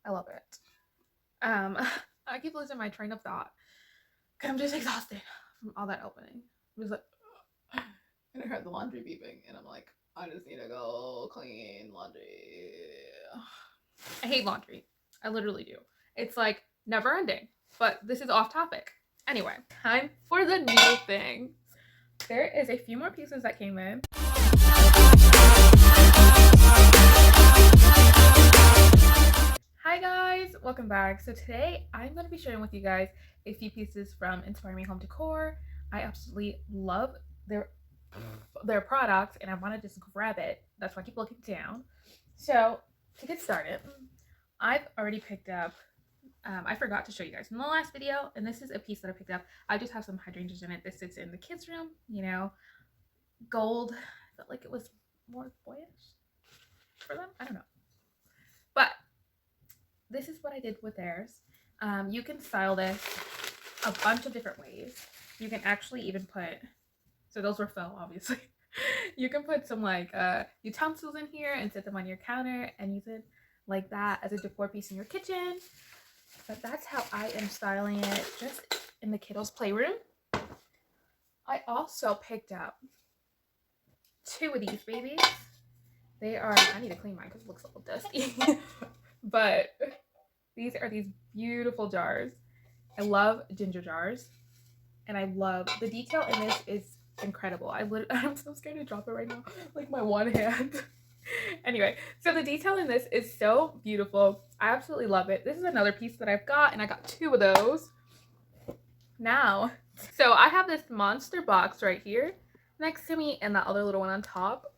I love it. I keep losing my train of thought because I'm just exhausted from all that opening. I was like, and I heard the laundry beeping, and I'm like, I just need to go clean laundry. I hate laundry. I literally do. It's like never ending. But this is off topic. Anyway, time for the new thing. There is a few more pieces that came in. Hi guys, welcome back. So today I'm going to be sharing with you guys a few pieces from Inspire Me Home Decor. I absolutely love their products and I want to just grab it. That's why I keep looking down. So to get started, I've already picked up, I forgot to show you guys in the last video, and this is a piece that I picked up. I just have some hydrangeas in it. This sits in the kids' room, you know, gold. I felt like it was more boyish for them. I don't know. But this is what I did with theirs. You can style this a bunch of different ways. You can actually even put, so those were faux, obviously. You can put some like utensils in here and set them on your counter and use it like that as a decor piece in your kitchen. But that's how I am styling it, just in the kiddos' playroom. I also picked up two of these babies. They are, I need to clean mine because it looks a little dusty. But these are these beautiful jars. I love ginger jars. And I love, the detail in this is incredible. I'm so scared to drop it right now. Like my one hand. Anyway, so the detail in this is so beautiful. I absolutely love it. This is another piece that I've got, and I got two of those. Now, so I have this monster box right here next to me and that other little one on top.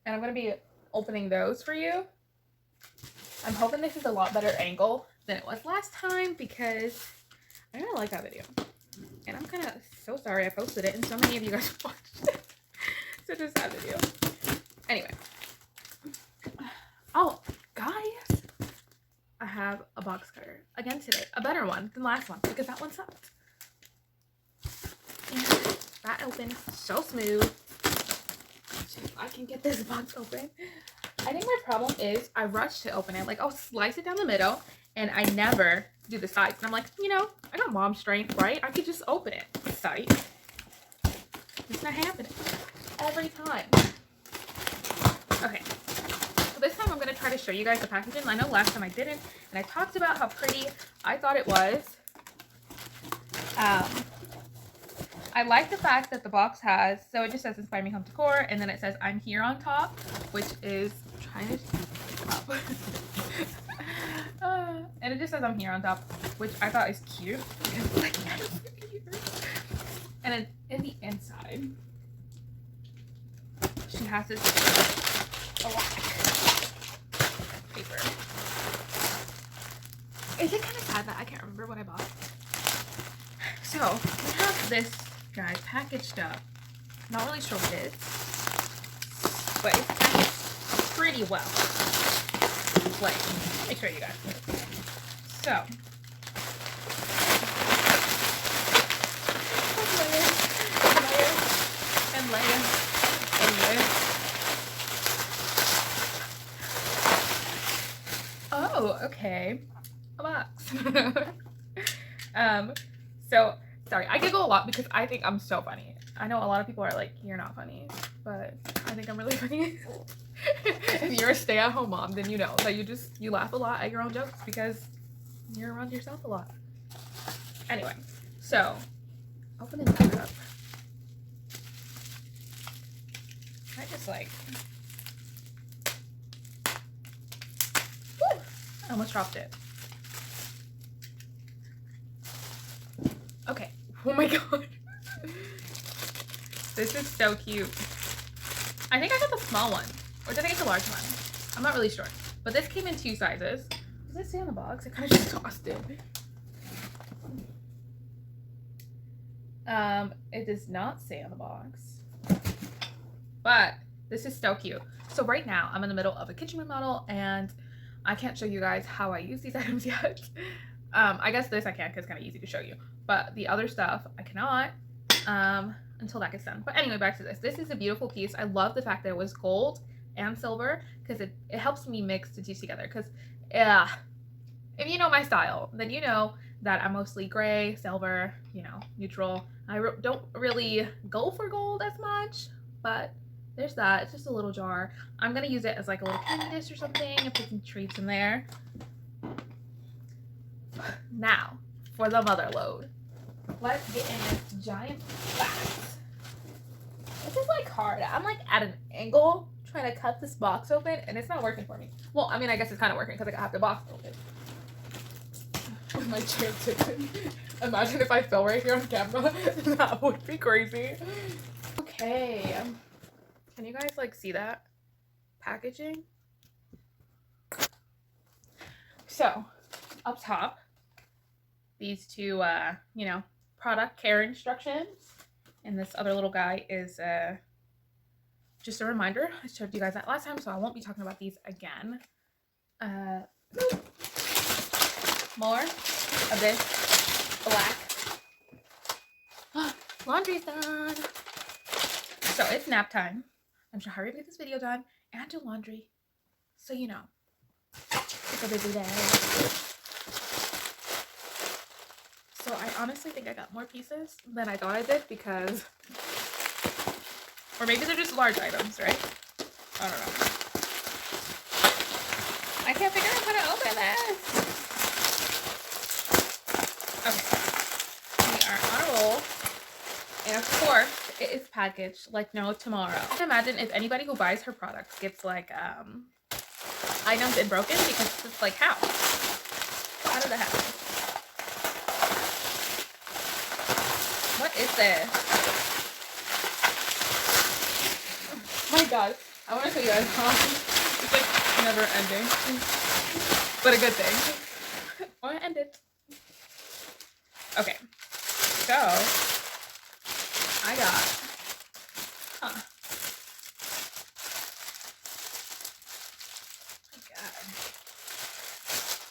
And I'm going to be opening those for you. I'm hoping this is a lot better angle than it was last time because I really like that video. And I'm kind of so sorry I posted it and so many of you guys watched it. Such a sad video. Anyway. Oh, guys. I have a box cutter again today. A better one than last one because that one sucked. And that opened so smooth. So if I can get this box open. I think my problem is I rush to open it. Like, I'll slice it down the middle and I never do the sides. And I'm like, you know, I got mom strength, right? I could just open it. Sight. It's not happening. Every time. Okay. So this time I'm going to try to show you guys the packaging. I know last time I didn't. And I talked about how pretty I thought it was. I like the fact that the box has, so it just says Inspire Me Home Decor. And then it says I'm here on top, which is trying to up. And it just says I'm here on top, which I thought is cute. Like, and then in the inside, she has this black paper. Is it kind of sad that I can't remember what I bought? So we have this guy packaged up. Not really sure what it is, but it's packaged pretty well. Like, let me show you guys. So, layer. Oh, okay. A box. So sorry, I giggle a lot because I think I'm so funny. I know a lot of people are like, you're not funny, but I think I'm really funny. If you're a stay-at-home mom, then you know that you laugh a lot at your own jokes because you're around yourself a lot. Anyway, so opening that up. I just like, whew, I almost dropped it. Okay. Oh my god. This is so cute. I think I got the small one. Or did I get the large one? I'm not really sure. But this came in 2 sizes. Does it say on the box? I kind of just tossed it. It does not say on the box. But this is so cute. So right now, I'm in the middle of a kitchen remodel, and I can't show you guys how I use these items yet. I guess this I can because it's kind of easy to show you. But the other stuff, I cannot until that gets done. But anyway, back to this. This is a beautiful piece. I love the fact that it was gold and silver because it helps me mix the two together. Because if you know my style, then you know that I'm mostly gray, silver, you know, neutral. I don't really go for gold as much, but there's that. It's just a little jar. I'm gonna use it as like a little candy dish or something and put some treats in there. Now, for the mother load. Let's get in this giant box. This is like hard. I'm like at an angle trying to cut this box open and it's not working for me. Well, I mean, I guess it's kind of working because I have the box open. My chair tipping. Imagine if I fell right here on camera. That would be crazy. Okay. Can you guys like see that packaging? So, up top, these two, you know, product care instructions. And this other little guy is just a reminder. I showed you guys that last time, so I won't be talking about these again. More of this black laundry's done. So it's nap time. I'm trying to hurry up and get this video done and do laundry. So you know, it's a busy day. So I honestly think I got more pieces than I thought I did because, or maybe they're just large items, right? I don't know. I can't figure out how to open this. Okay, we are on a roll, and of course, it is packaged like no tomorrow. I can imagine if anybody who buys her products gets like items in broken because it's like how did that happen? What is this? Oh my god, I want to show you guys how it's like never ending, but a good thing. I want to end it. Okay, so I got,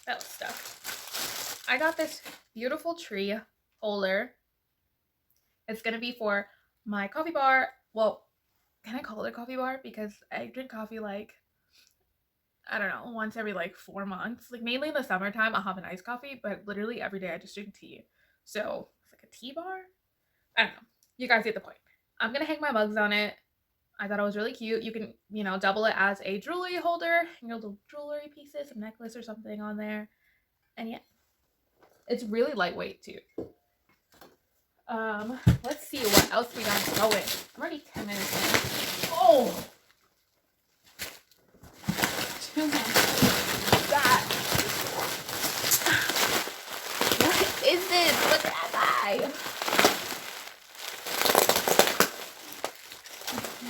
that was stuck. I got this beautiful tree holder. It's gonna be for my coffee bar. Well, can I call it a coffee bar? Because I drink coffee like, I don't know, once every like 4 months. Like mainly in the summertime, I'll have an iced coffee, but literally every day I just drink tea. So it's like a tea bar? I don't know. You guys get the point. I'm gonna hang my mugs on it. I thought it was really cute. You can, you know, double it as a jewelry holder. You know, little jewelry pieces, a necklace or something on there. And yeah, it's really lightweight too. Let's see what else we got going. I'm already 10 minutes in. Oh! Too much. That. What is this? Look at that guy.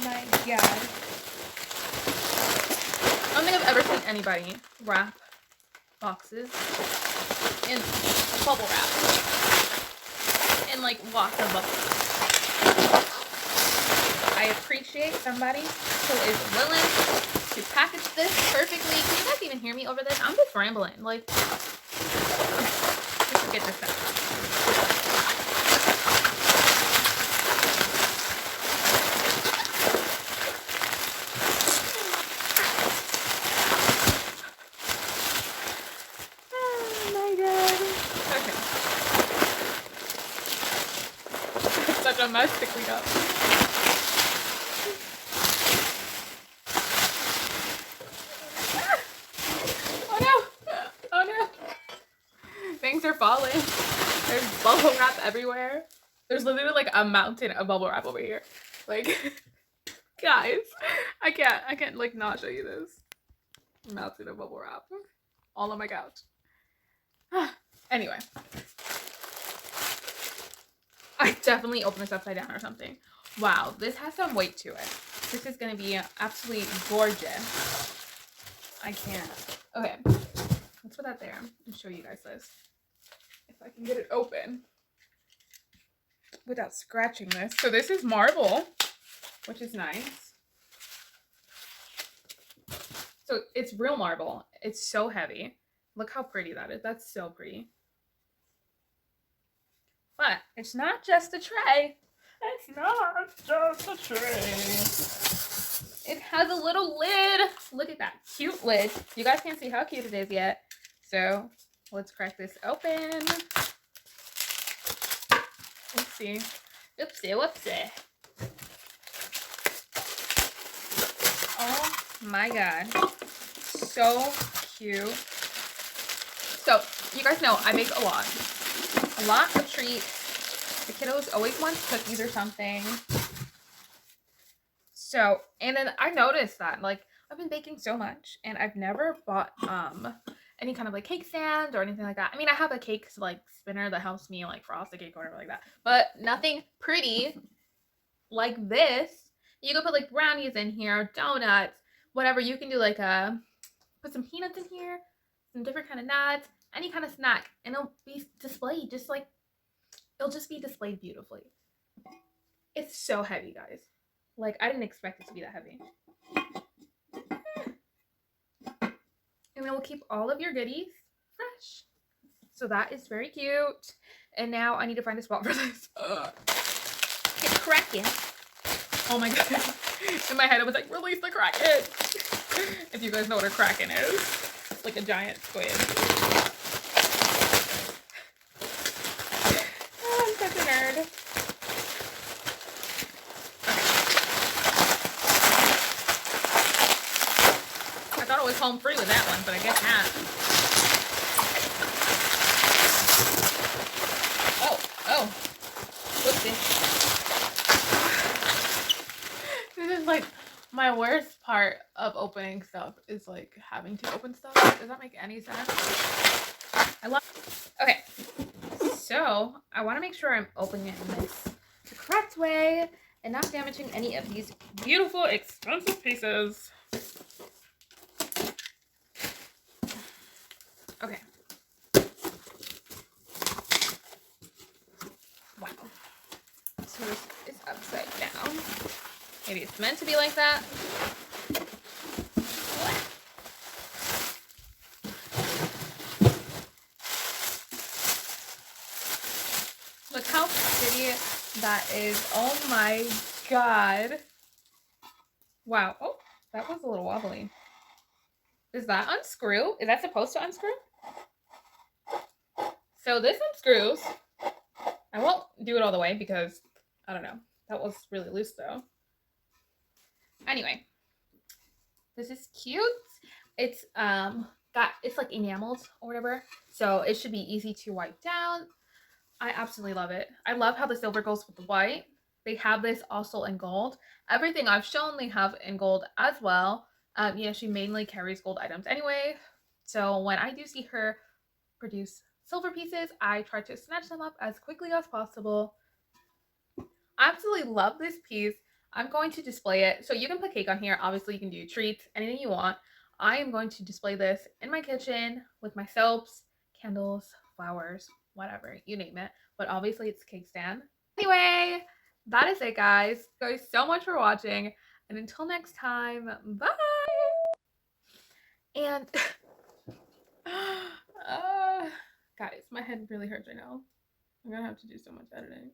My god. I don't think I've ever seen anybody wrap boxes in bubble wrap. And like lots of bubble wrap. I appreciate somebody who is willing to package this perfectly. Can you guys even hear me over this? I'm just rambling. Like, just get this out. A mess to clean up. Oh no! Oh no! Things are falling. There's bubble wrap everywhere. There's literally like a mountain of bubble wrap over here. Like, guys, I can't like not show you this. Mountain of bubble wrap. All on my couch. Anyway. I definitely opened this upside down or something. Wow, this has some weight to it. This is going to be absolutely gorgeous. I can't. Okay, let's put that there and show you guys this. If I can get it open without scratching this. So this is marble, which is nice. So it's real marble. It's so heavy. Look how pretty that is. That's so pretty. But it's not just a tray. It's not just a tray. It has a little lid. Look at that cute lid. You guys can't see how cute it is yet. So Let's crack this open. Oopsie. Oopsie, whoopsie. Oh my god. So cute. So, you guys know I bake a lot. A lot of treats. The kiddos always want cookies or something. So, and then I noticed that, like, I've been baking so much, and I've never bought, any kind of, like, cake stand or anything like that. I mean, I have a cake, like, spinner that helps me, like, frost the cake or whatever like that. But nothing pretty like this. You can put, like, brownies in here, donuts, whatever. You can do, like, put some peanuts in here, some different kind of nuts, any kind of snack, and it'll be displayed just like, it'll just be displayed beautifully. It's so heavy, guys. Like, I didn't expect it to be that heavy. And it will keep all of your goodies fresh. So that is very cute. And now I need to find a spot for this. It's cracking. Oh my god. In my head, I was like, release the kraken. If you guys know what a kraken is. It's like a giant squid. Oh, I'm such a nerd. I thought it was home free with that one, but I guess not. Oh. Whoopsie. This is like my worst part of opening stuff is like having to open stuff. Does that make any sense? Okay. So I want to make sure I'm opening it in this the correct way and not damaging any of these beautiful, expensive pieces. Okay. Wow. So this is upside down. Maybe it's meant to be like that. Look how pretty that is. Oh my god. Wow. Oh, that was a little wobbly. Does that unscrew? Is that supposed to unscrew? So this unscrews. I won't do it all the way because, I don't know. That was really loose though. Anyway. This is cute. It's it's like enameled or whatever. So it should be easy to wipe down. I absolutely love it. I love how the silver goes with the white. They have this also in gold. Everything I've shown they have in gold as well. Yeah, she mainly carries gold items anyway. So when I do see her produce silver pieces, I try to snatch them up as quickly as possible. I absolutely love this piece. I'm going to display it. So you can put cake on here. Obviously, you can do treats, anything you want. I am going to display this in my kitchen with my soaps, candles, flowers, whatever, you name it. But obviously, it's cake stand. Anyway, that is it, guys. Thank you guys so much for watching. And until next time, bye! And, guys, my head really hurts right now. I'm gonna have to do so much editing.